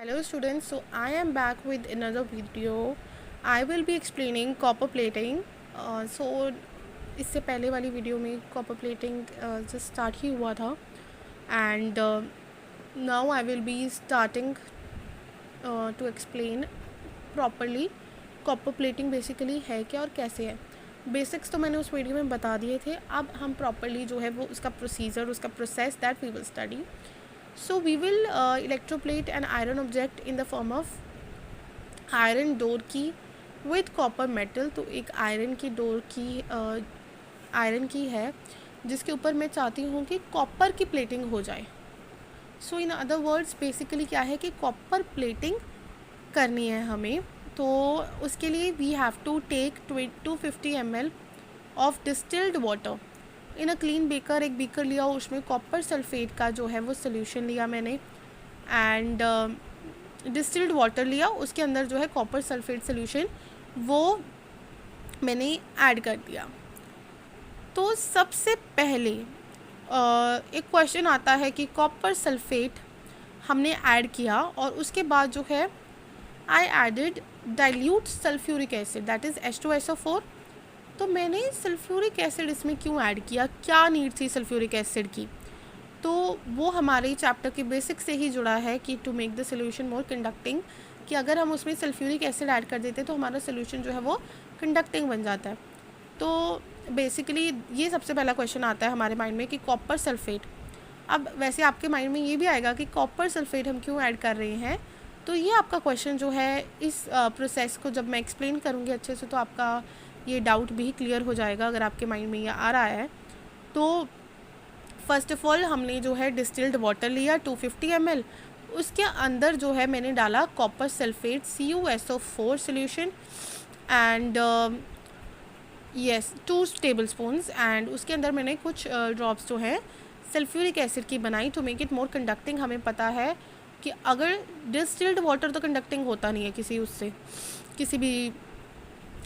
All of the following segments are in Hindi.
Hello students, so I am back with another video. I will be explaining copper plating. So इससे पहले वाली वीडियो में कॉपर प्लेटिंग जस्ट स्टार्ट ही हुआ था and now I will be starting to explain properly copper plating basically है क्या और कैसे है. बेसिक्स तो मैंने उस वीडियो में बता दिए थे. अब हम प्रॉपरली जो है वो उसका प्रोसीजर, उसका process that we will study. So we will electroplate an iron object in the form of iron door key with copper metal. तो एक आयरन की डोर की आयरन की है जिसके ऊपर मैं चाहती हूँ कि कॉपर की प्लेटिंग हो जाए. सो इन अदर वर्ड्स बेसिकली क्या है कि कॉपर प्लेटिंग करनी है हमें. तो उसके लिए we have to take 250 ml of distilled water in a clean beaker. एक बीकर लिया, उसमें कॉपर सल्फेट का जो है वो सोल्यूशन लिया मैंने एंड डिस्टिल्ड वाटर लिया. उसके अंदर जो है कॉपर सल्फेट सोल्यूशन वो मैंने ऐड कर दिया. तो सबसे पहले एक क्वेश्चन आता है कि कॉपर सल्फेट हमने ऐड किया और उसके बाद जो है I added dilute sulphuric acid that is H2SO4. तो मैंने सल्फ्यूरिक एसिड इसमें क्यों ऐड किया, क्या नीड थी सल्फ्यूरिक एसिड की, तो वो हमारे चैप्टर के बेसिक से ही जुड़ा है कि to make the solution more conducting, कि अगर हम उसमें सल्फ्यूरिक एसिड ऐड कर देते तो हमारा सोल्यूशन जो है वो कंडक्टिंग बन जाता है. तो बेसिकली ये सबसे पहला क्वेश्चन आता है हमारे माइंड में कि कॉपर सल्फेट. अब वैसे आपके माइंड में ये भी आएगा कि कॉपर सल्फेट हम क्यों ऐड कर रहे हैं. तो ये आपका क्वेश्चन जो है इस प्रोसेस को जब मैं एक्सप्लेन करूँगी अच्छे से तो आपका ये डाउट भी क्लियर हो जाएगा अगर आपके माइंड में ये आ रहा है. तो फर्स्ट ऑफ ऑल हमने जो है डिस्टिल्ड वाटर लिया 250 ml. उसके अंदर जो है मैंने डाला copper sulphate CuSO4 solution and yes 2 table spoons and उसके अंदर मैंने कुछ ड्रॉप्स जो है सल्फ्यूरिक एसिड की बनाई to make it more conducting. हमें पता है कि अगर डिस्टिल्ड वाटर तो कंडक्टिंग होता नहीं है किसी उससे, किसी भी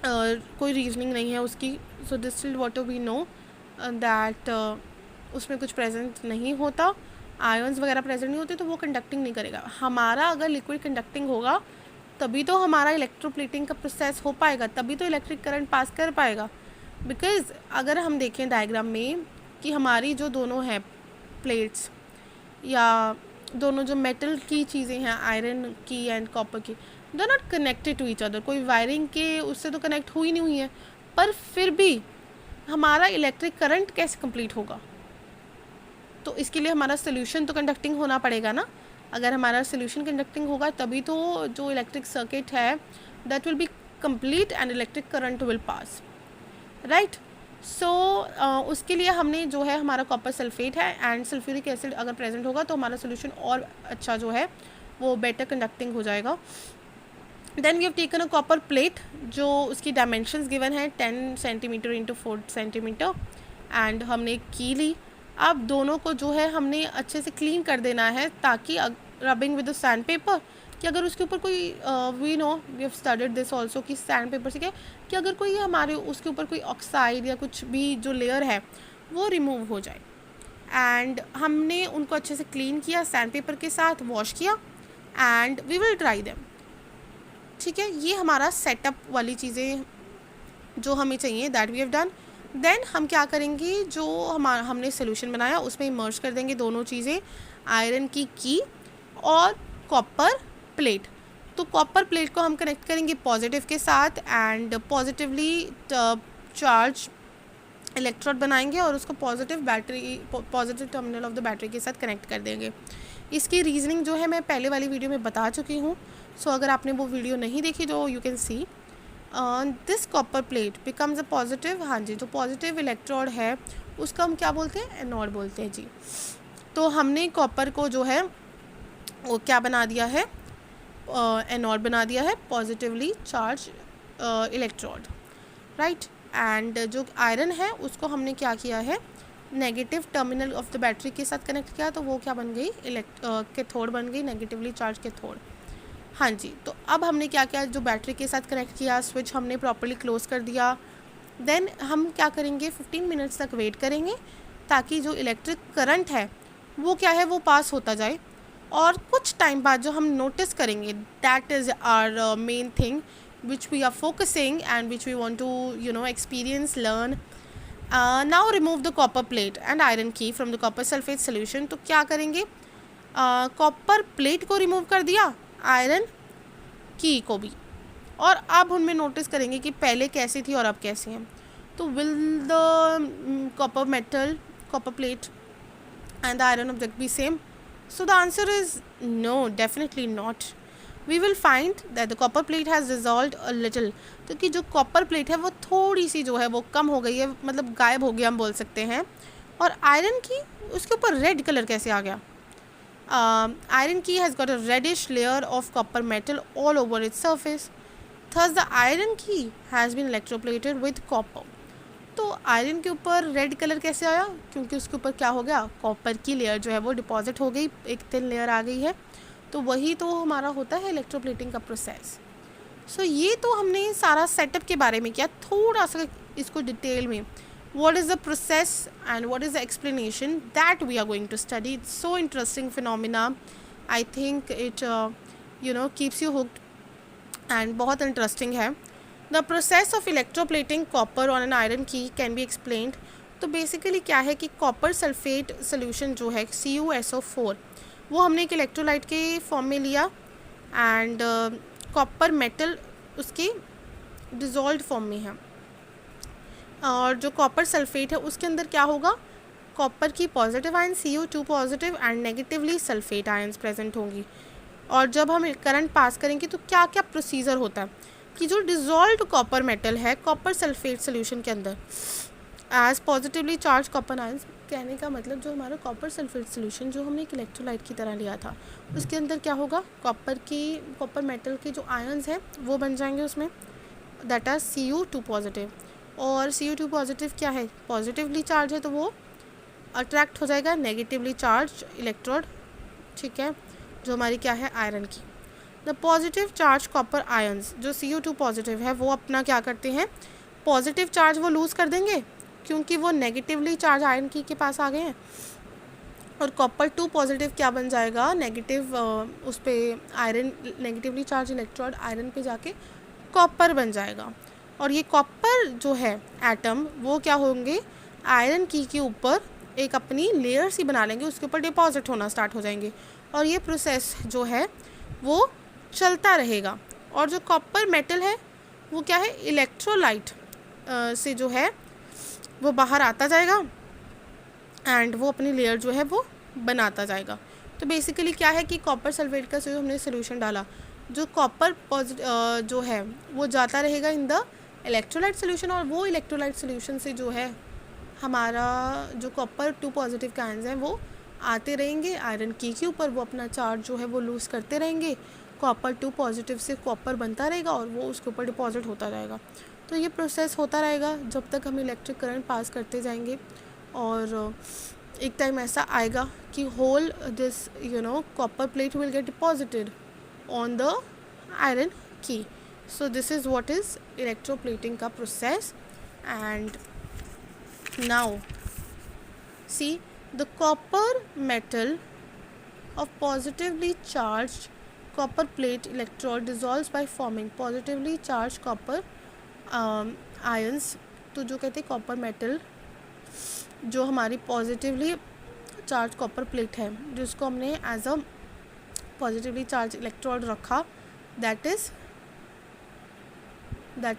कोई रीजनिंग नहीं है उसकी. So distilled water we know that उसमें कुछ प्रेजेंट नहीं होता, आयंस वगैरह प्रेजेंट नहीं होते, तो वो कंडक्टिंग नहीं करेगा. हमारा अगर लिक्विड कंडक्टिंग होगा तभी तो हमारा इलेक्ट्रोप्लेटिंग का प्रोसेस हो पाएगा, तभी तो इलेक्ट्रिक करंट पास कर पाएगा. बिकॉज अगर हम देखें डायग्राम में कि हमारी जो दोनों हैं प्लेट्स या दोनों जो मेटल की चीज़ें हैं आयरन की एंड कॉपर की, they are not connected to each other. कोई वायरिंग के उससे तो कनेक्ट हुई नहीं हुई है, पर फिर भी हमारा इलेक्ट्रिक करंट कैसे कंप्लीट होगा. तो इसके लिए हमारा सोल्यूशन तो कंडक्टिंग होना पड़ेगा ना. अगर हमारा सोल्यूशन कंडक्टिंग होगा तभी तो जो इलेक्ट्रिक सर्किट है that will be complete and electric current will pass, right. So उसके लिए हमने जो है हमारा कॉपर सल्फेट है एंड सल्फ्यूरिक एसिड अगर प्रेजेंट होगा तो हमारा सोल्यूशन और अच्छा जो है वो बेटर कंडक्टिंग हो जाएगा. Then we have taken a copper plate जो उसकी डायमेंशंस गिवन है 10 सेंटीमीटर इंटू 4 सेंटीमीटर एंड हमने एक की ली. अब दोनों को जो है हमने अच्छे से क्लीन कर देना है ताकि रबिंग विद सैंड पेपर कि अगर उसके ऊपर कोई we know we have studied this also कि सैंड पेपर से क्या कि अगर कोई हमारे उसके ऊपर कोई ऑक्साइड या कुछ भी जो लेयर है वो रिमूव हो जाए. एंड हमने उनको अच्छे से क्लीन किया सैंड पेपर के साथ, वॉश किया and we will dry them. ठीक है, ये हमारा सेटअप वाली चीज़ें जो हमें चाहिए that we have done. Then हम क्या करेंगे, जो हमने सोल्यूशन बनाया उसमें इमर्ज कर देंगे दोनों चीज़ें, आयरन की और कॉपर प्लेट. तो कॉपर प्लेट को हम कनेक्ट करेंगे पॉजिटिव के साथ एंड पॉजिटिवली चार्ज इलेक्ट्रोड बनाएंगे और उसको positive terminal of the battery के साथ कनेक्ट कर देंगे. इसकी रीजनिंग जो है मैं पहले वाली वीडियो में बता चुकी हूँ. सो अगर आपने वो वीडियो नहीं देखी तो you can see this copper plate becomes a positive. हाँ जी, जो पॉजिटिव इलेक्ट्रोड है उसका हम क्या बोलते हैं, एनोड बोलते हैं जी. तो हमने कॉपर को जो है वो क्या बना दिया है, एनोड बना दिया है, positively charge electrode, right. And जो आयरन है उसको हमने क्या किया है, negative terminal of the battery के साथ कनेक्ट किया तो वो क्या बन गई, कैथोड बन गई, नेगेटिवली चार्ज कैथोड. हाँ जी, तो अब हमने क्या किया, जो बैटरी के साथ कनेक्ट किया स्विच हमने प्रॉपर्ली क्लोज कर दिया. देन हम क्या करेंगे, 15 मिनट्स तक वेट करेंगे ताकि जो इलेक्ट्रिक करंट है वो क्या है वो पास होता जाए और कुछ टाइम बाद जो हम नोटिस करेंगे, that is our main thing which we are focusing and which we want to experience, learn. Now remove the copper plate and iron की from the copper sulphate solution. तो क्या करेंगे, कॉपर प्लेट को रिमूव कर दिया, आयरन की को भी, और अब उनमें नोटिस करेंगे कि पहले कैसी थी और अब कैसी हैं. तो will the copper plate and the iron object be same? So the answer is no, definitely not. We will find that the copper plate has dissolved a little. तो कि जो कॉपर प्लेट है वो थोड़ी सी जो है वो कम हो गई है, मतलब गायब हो गया हम बोल सकते हैं. और आयरन की, उसके ऊपर रेड कलर कैसे आ गया? Iron key has got a reddish layer of copper metal all over its surface. Thus the iron key has been electroplated with copper. तो आयरन के ऊपर रेड कलर कैसे आया? क्योंकि उसके ऊपर क्या हो गया, कॉपर की लेयर जो है वो डिपॉजिट हो गई, एक थिन लेयर आ गई है. तो वही तो हमारा होता है इलेक्ट्रोप्लेटिंग का प्रोसेस. सो ये तो हमने सारा सेटअप के बारे में किया, थोड़ा सा इसको डिटेल में what is the process and what is the explanation that we are going to study. It's so interesting phenomena. I think it keeps you hooked and बहुत interesting है. The process of electroplating copper on an iron key can be explained. तो बेसिकली क्या है कि कॉपर सल्फेट सोल्यूशन जो है CuSO4 वो हमने एक इलेक्ट्रोलाइट के फॉर्म में लिया एंड कॉपर मेटल उसके डिज़ोल्व फॉर्म में है. और जो कॉपर सल्फेट है उसके अंदर क्या होगा, कॉपर की positive ion Cu2 positive and negatively sulphate ions present होंगी. और जब हम करंट पास करेंगे तो क्या क्या प्रोसीजर होता है कि जो डिज़ोल्व्ड कॉपर मेटल है कॉपर सल्फेट सोल्यूशन के अंदर as positively charge copper ions, कहने का मतलब जो हमारा कॉपर सल्फेट सोल्यूशन जो हमने एक इलेक्ट्रोलाइट की तरह लिया था उसके अंदर क्या होगा, कॉपर मेटल के जो आयंस हैं वो बन जाएंगे उसमें, दैट आर Cu2 पॉजिटिव. और Cu2 पॉजिटिव क्या है, पॉजिटिवली चार्ज है तो वो अट्रैक्ट हो जाएगा नेगेटिवली चार्ज इलेक्ट्रोड, ठीक है, जो हमारी क्या है आयरन की. The positive charge copper ions जो Cu2 पॉजिटिव है वो अपना क्या करते हैं, पॉजिटिव चार्ज वो लूज़ कर देंगे क्योंकि वो नेगेटिवली चार्ज आयरन की के पास आ गए हैं. और कॉपर 2 पॉजिटिव क्या बन जाएगा, नेगेटिव उस पर iron, negatively charge electrode iron पे जाके कॉपर बन जाएगा. और ये कॉपर जो है एटम वो क्या होंगे, आयरन की के ऊपर एक अपनी लेयर सी बना लेंगे, उसके ऊपर डिपॉजिट होना स्टार्ट हो जाएंगे. और ये प्रोसेस जो है वो चलता रहेगा. और जो कॉपर मेटल है वो क्या है, इलेक्ट्रोलाइट से जो है वो बाहर आता जाएगा एंड वो अपनी लेयर जो है वो बनाता जाएगा. तो बेसिकली क्या है कि कॉपर सल्फेट का जो हमने सोल्यूशन डाला, जो कॉपर जो है वो जाता रहेगा इन द इलेक्ट्रोलाइट सोल्यूशन, और वो इलेक्ट्रोलाइट सोल्यूशन से जो है हमारा जो कॉपर 2 पॉजिटिव के आयंस हैं वो आते रहेंगे आयरन की के ऊपर, वो अपना चार्ज जो है वो लूज़ करते रहेंगे, कॉपर 2 पॉजिटिव से कॉपर बनता रहेगा और वो उसके ऊपर डिपॉजिट होता रहेगा. तो ये प्रोसेस होता रहेगा जब तक हम इलेक्ट्रिक करंट पास करते जाएंगे. और एक टाइम ऐसा आएगा कि whole this copper plate will get deposited on the iron की. So this is what is electroplating का process. And now see, the copper metal of positively charged copper plate electrode dissolves by forming positively charged copper ions. तो जो कहते हैं कॉपर मेटल जो हमारी पॉजिटिवली चार्ज कॉपर प्लेट है जिसको हमने as a positively charge electrode रखा, दैट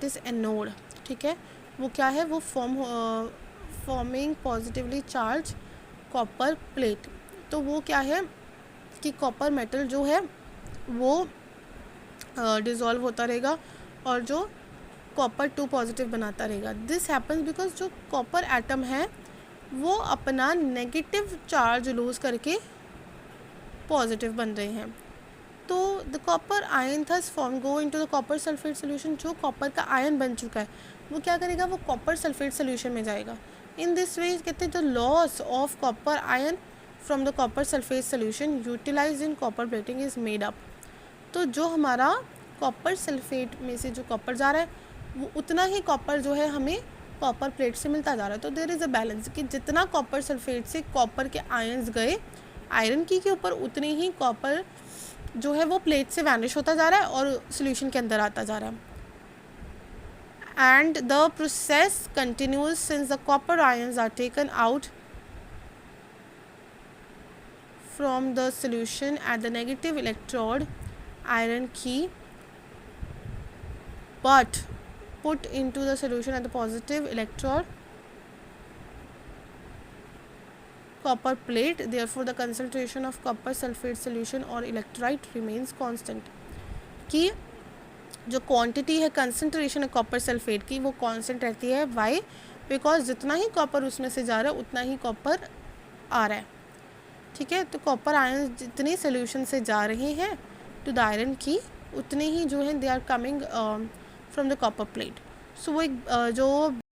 इज़ एनोड, ठीक है. वो क्या है, वो forming positively charge copper plate. तो वो क्या है कि कॉपर मेटल जो है वो डिज़ोल्व होता रहेगा और जो कॉपर 2 पॉजिटिव बनाता रहेगा. दिस हैपन्स बिकॉज जो कॉपर एटम है वो अपना नेगेटिव चार्ज लूज़ करके पॉजिटिव बन रहे हैं. तो the copper ion thus form go into the copper sulphate solution. जो कॉपर का आयन बन चुका है वो क्या करेगा, वो कॉपर सल्फेट सोल्यूशन में जाएगा. इन दिस वे कहते हैं the loss of copper ion from the copper sulphate solution utilize in copper plating is made up. तो जो हमारा कॉपर सल्फेट में से जो कॉपर जा रहा है वो उतना ही कॉपर जो है हमें कॉपर प्लेट से मिलता जा रहा है. तो देयर इज़ अ बैलेंस कि जितना कॉपर सल्फेट से कॉपर के आयन्स गए आयरन की के ऊपर उतनी ही कॉपर जो है वो प्लेट से वैनिश होता जा रहा है और सोल्यूशन के अंदर आता जा रहा है. And the process continues since the copper ions are taken out from the solution at the negative electrode iron key but put into the solution at the positive electrode copper plate. Therefore the concentration of copper sulfate solution or electrolyte remains constant. कि जो क्वांटिटी है कंसंट्रेशन है कॉपर सल्फेट की वो कांस्टेंट रहती है. वाई? बिकॉज जितना ही कॉपर उसमें से जा रहा है उतना ही कॉपर आ रहा है. ठीक है, तो कॉपर आयन जितने सोल्यूशन से जा रहे हैं टू द आयरन की उतने ही जो है they are coming from the copper plate. So वो एक जो